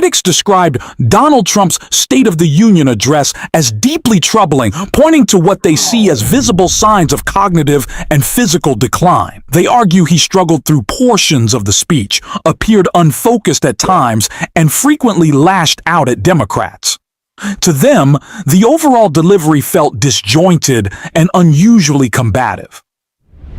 Critics described Donald Trump's State of the Union address as deeply troubling, pointing to what they see as visible signs of cognitive and physical decline. They argue he struggled through portions of the speech, appeared unfocused at times, and frequently lashed out at Democrats. To them, the overall delivery felt disjointed and unusually combative.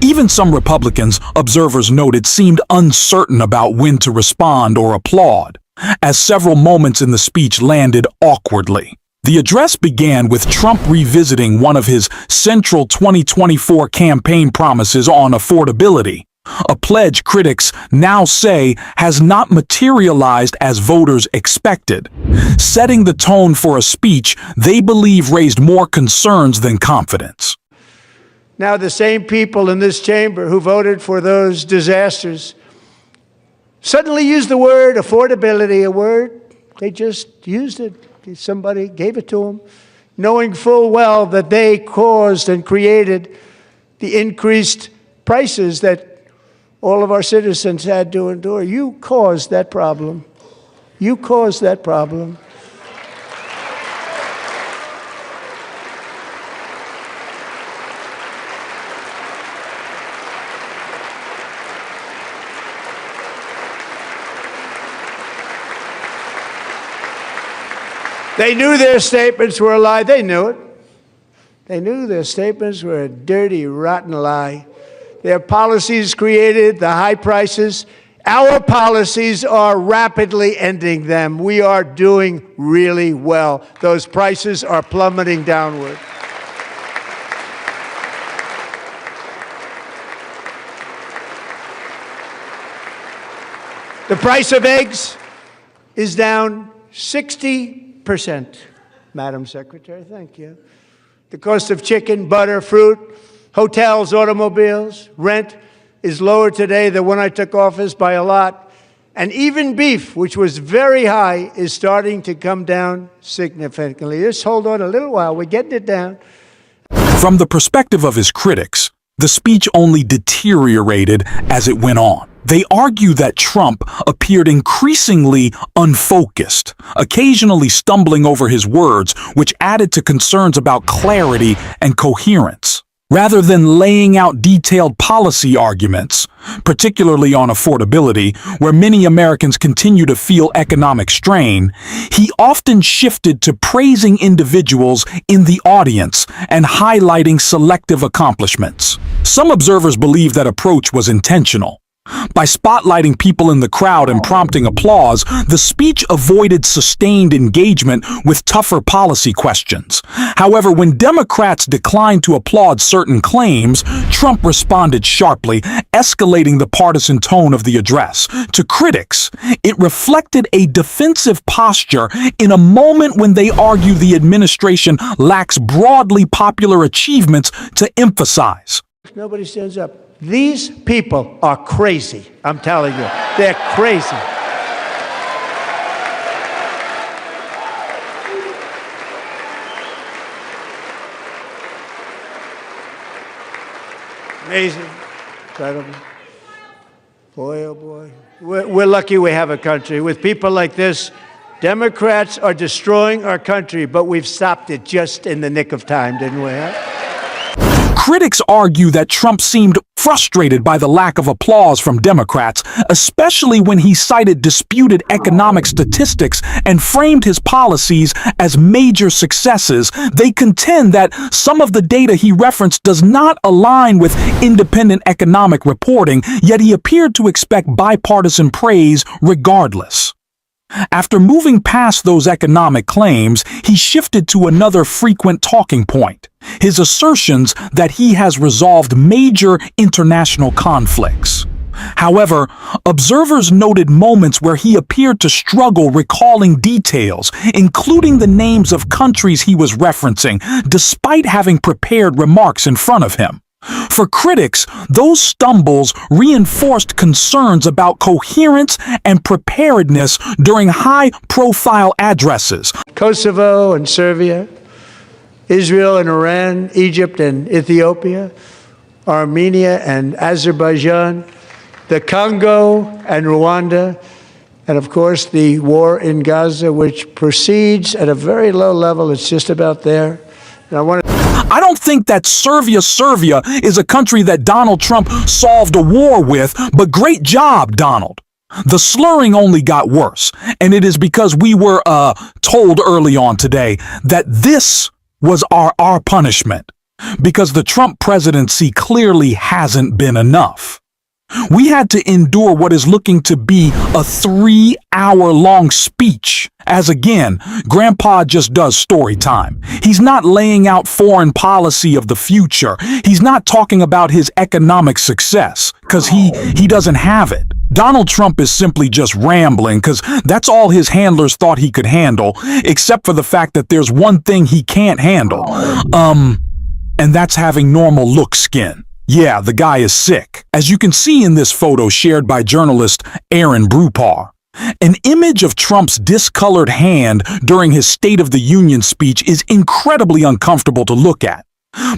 Even some Republicans, observers noted, seemed uncertain about when to respond or applaud, as several moments in the speech landed awkwardly. The address began with Trump revisiting one of his central 2024 campaign promises on affordability, a pledge critics now say has not materialized as voters expected, setting the tone for a speech they believe raised more concerns than confidence. Now, the same people in this chamber who voted for those disasters suddenly used the word affordability, a word they just used it. Somebody gave it to them, knowing full well that they caused and created the increased prices that all of our citizens had to endure. You caused that problem. You caused that problem. They knew their statements were a lie. They knew it. They knew their statements were a dirty, rotten lie. Their policies created the high prices. Our policies are rapidly ending them. We are doing really well. Those prices are plummeting downward. The price of eggs is down 60%, Madam Secretary, thank you. The cost of chicken, butter, fruit, hotels, automobiles, rent is lower today than when I took office by a lot. And even beef, which was very high, is starting to come down significantly. Just hold on a little while, we're getting it down. From the perspective of his critics, the speech only deteriorated as it went on. They argue that Trump appeared increasingly unfocused, occasionally stumbling over his words, which added to concerns about clarity and coherence. Rather than laying out detailed policy arguments, particularly on affordability, where many Americans continue to feel economic strain, he often shifted to praising individuals in the audience and highlighting selective accomplishments. Some observers believe that approach was intentional. By spotlighting people in the crowd and prompting applause, the speech avoided sustained engagement with tougher policy questions. However, when Democrats declined to applaud certain claims, Trump responded sharply, escalating the partisan tone of the address. To critics, it reflected a defensive posture in a moment when they argue the administration lacks broadly popular achievements to emphasize. Nobody stands up. These people are crazy, I'm telling you. They're crazy. Amazing, incredible. Boy, oh boy. We're lucky we have a country. With people like this, Democrats are destroying our country, but we've stopped it just in the nick of time, didn't we? Huh? Critics argue that Trump seemed frustrated by the lack of applause from Democrats, especially when he cited disputed economic statistics and framed his policies as major successes. They contend that some of the data he referenced does not align with independent economic reporting, yet he appeared to expect bipartisan praise regardless. After moving past those economic claims, he shifted to another frequent talking point: his assertions that he has resolved major international conflicts. However, observers noted moments where he appeared to struggle recalling details, including the names of countries he was referencing, despite having prepared remarks in front of him. For critics, those stumbles reinforced concerns about coherence and preparedness during high-profile addresses. Kosovo and Serbia, Israel and Iran, Egypt and Ethiopia, Armenia and Azerbaijan, the Congo and Rwanda, And of course, the war in Gaza, which proceeds at a very low level. It's just about there. And I don't think that Serbia is a country that Donald Trump solved a war with, but great job, Donald. The slurring only got worse, and it is because we were told early on today that this was our punishment, because the Trump presidency clearly hasn't been enough. We had to endure what is looking to be a 3-hour-long speech, as again, Grandpa just does story time. He's not laying out foreign policy of the future. He's not talking about his economic success, because he doesn't have it. Donald Trump is simply just rambling, because that's all his handlers thought he could handle, except for the fact that there's one thing he can't handle. And that's having normal look skin. Yeah, the guy is sick. As you can see in this photo shared by journalist Aaron Brupar, an image of Trump's discolored hand during his State of the Union speech is incredibly uncomfortable to look at.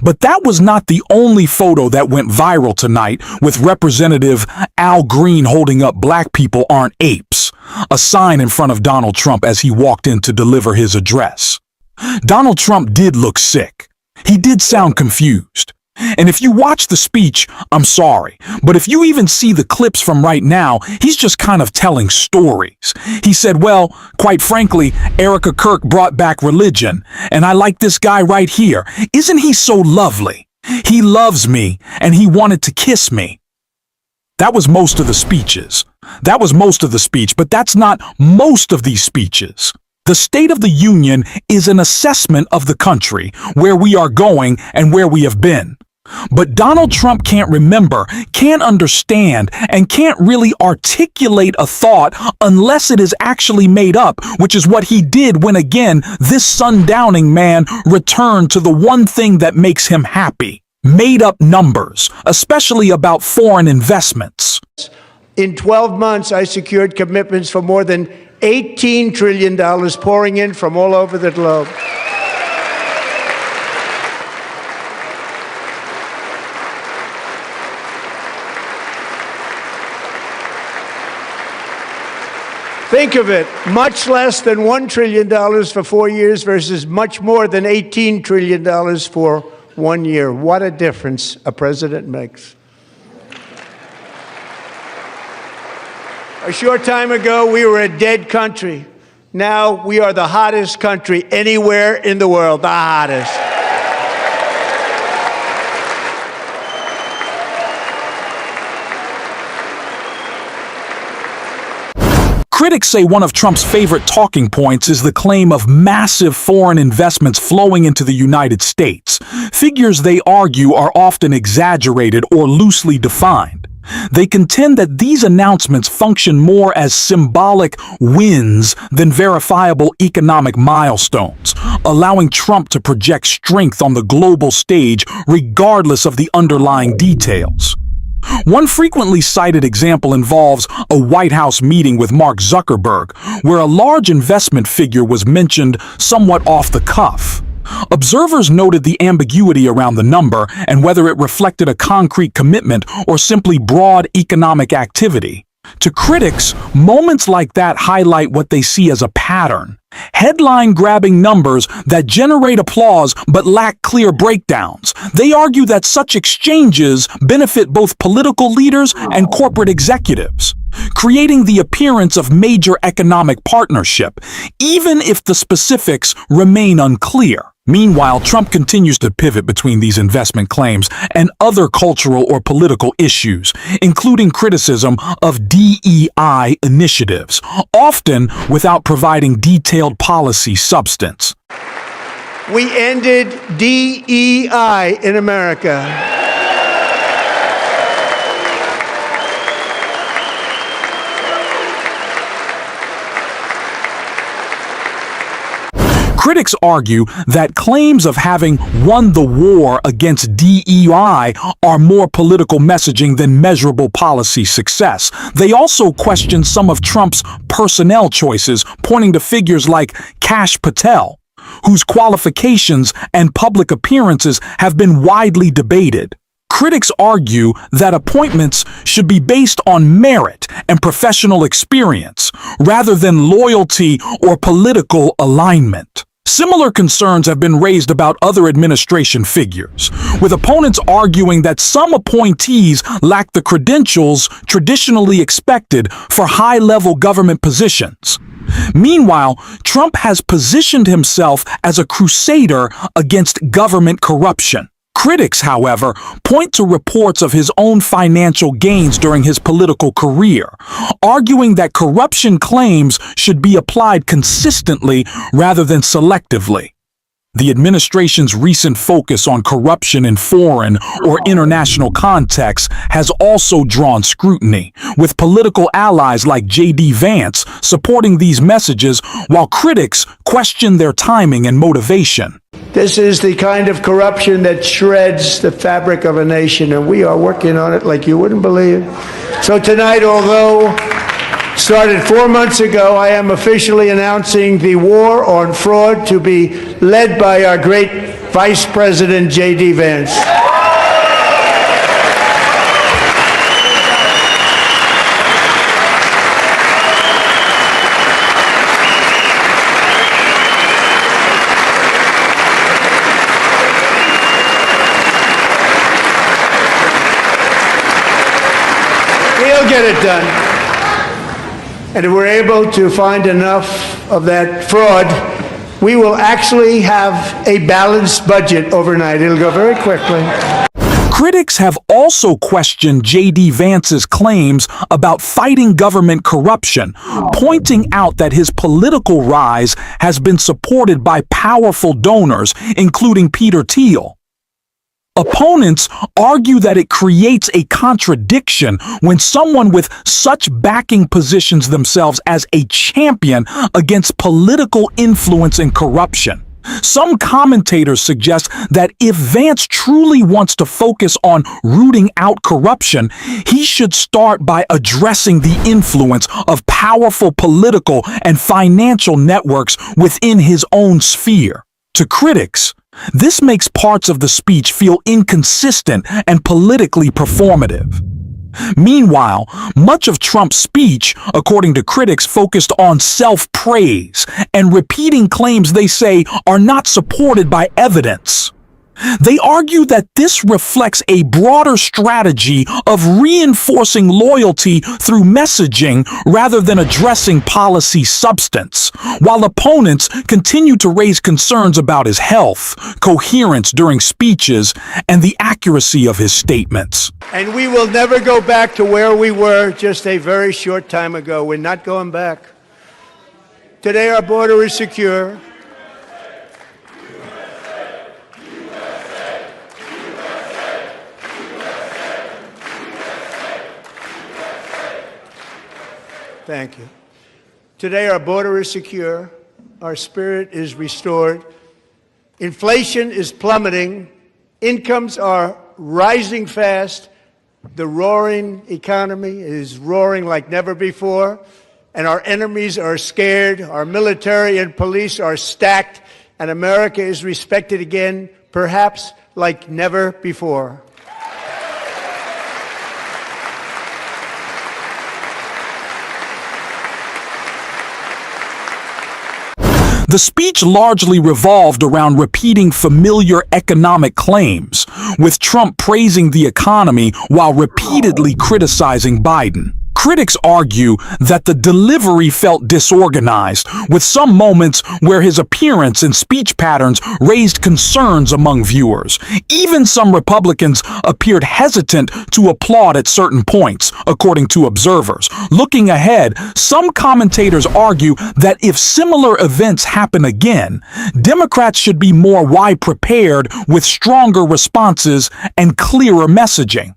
But that was not the only photo that went viral tonight, with Representative Al Green holding up "Black people aren't apes," a sign in front of Donald Trump as he walked in to deliver his address. Donald Trump did look sick. He did sound confused. And if you watch the speech, I'm sorry, but if you even see the clips from right now, he's just kind of telling stories. He said, well, quite frankly, Erica Kirk brought back religion, and I like this guy right here. Isn't he so lovely? He loves me, and he wanted to kiss me. That was most of the speeches. That was most of the speech, but that's not most of these speeches. The State of the Union is an assessment of the country, where we are going and where we have been. But Donald Trump can't remember, can't understand, and can't really articulate a thought unless it is actually made up, which is what he did when, again, this sundowning man returned to the one thing that makes him happy: made-up numbers, especially about foreign investments. In 12 months, I secured commitments for more than $18 trillion pouring in from all over the globe. Think of it, much less than $1 trillion for 4 years versus much more than $18 trillion for 1 year. What a difference a president makes. A short time ago, we were a dead country. Now we are the hottest country anywhere in the world, the hottest. Critics say one of Trump's favorite talking points is the claim of massive foreign investments flowing into the United States. Figures, they argue, are often exaggerated or loosely defined. They contend that these announcements function more as symbolic wins than verifiable economic milestones, allowing Trump to project strength on the global stage regardless of the underlying details. One frequently cited example involves a White House meeting with Mark Zuckerberg, where a large investment figure was mentioned somewhat off the cuff. Observers noted the ambiguity around the number and whether it reflected a concrete commitment or simply broad economic activity. To critics, moments like that highlight what they see as a pattern: headline-grabbing numbers that generate applause but lack clear breakdowns. They argue that such exchanges benefit both political leaders and corporate executives, creating the appearance of major economic partnership, even if the specifics remain unclear. Meanwhile, Trump continues to pivot between these investment claims and other cultural or political issues, including criticism of DEI initiatives, often without providing detailed policy substance. We ended DEI in America. Critics argue that claims of having won the war against DEI are more political messaging than measurable policy success. They also question some of Trump's personnel choices, pointing to figures like Kash Patel, whose qualifications and public appearances have been widely debated. Critics argue that appointments should be based on merit and professional experience rather than loyalty or political alignment. Similar concerns have been raised about other administration figures, with opponents arguing that some appointees lack the credentials traditionally expected for high-level government positions. Meanwhile, Trump has positioned himself as a crusader against government corruption. Critics, however, point to reports of his own financial gains during his political career, arguing that corruption claims should be applied consistently rather than selectively. The administration's recent focus on corruption in foreign or international contexts has also drawn scrutiny, with political allies like J.D. Vance supporting these messages while critics question their timing and motivation. This is the kind of corruption that shreds the fabric of a nation, and we are working on it like you wouldn't believe. So tonight, although started 4 months ago, I am officially announcing the war on fraud to be led by our great Vice President J.D. Vance. We'll get it done. And if we're able to find enough of that fraud, we will actually have a balanced budget overnight. It'll go very quickly. Critics have also questioned J.D. Vance's claims about fighting government corruption, pointing out that his political rise has been supported by powerful donors, including Peter Thiel. Opponents argue that it creates a contradiction when someone with such backing positions themselves as a champion against political influence and corruption. Some commentators suggest that if Vance truly wants to focus on rooting out corruption, he should start by addressing the influence of powerful political and financial networks within his own sphere. To critics, this makes parts of the speech feel inconsistent and politically performative. Meanwhile, much of Trump's speech, according to critics, focused on self-praise and repeating claims they say are not supported by evidence. They argue that this reflects a broader strategy of reinforcing loyalty through messaging rather than addressing policy substance, while opponents continue to raise concerns about his health, coherence during speeches, and the accuracy of his statements. And we will never go back to where we were just a very short time ago. We're not going back. Today our border is secure. Thank you. Today, our border is secure. Our spirit is restored. Inflation is plummeting. Incomes are rising fast. The roaring economy is roaring like never before. And our enemies are scared. Our military and police are stacked. And America is respected again, perhaps like never before. The speech largely revolved around repeating familiar economic claims, with Trump praising the economy while repeatedly criticizing Biden. Critics argue that the delivery felt disorganized, with some moments where his appearance and speech patterns raised concerns among viewers. Even some Republicans appeared hesitant to applaud at certain points, according to observers. Looking ahead, some commentators argue that if similar events happen again, Democrats should be more wide prepared with stronger responses and clearer messaging.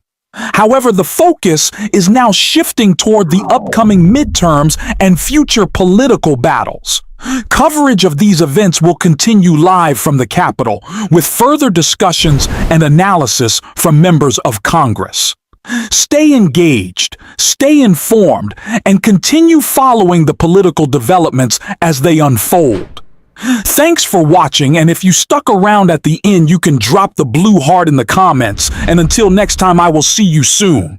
However, the focus is now shifting toward the upcoming midterms and future political battles. Coverage of these events will continue live from the Capitol, with further discussions and analysis from members of Congress. Stay engaged, stay informed, and continue following the political developments as they unfold. Thanks for watching, and if you stuck around at the end, you can drop the blue heart in the comments. And until next time, I will see you soon.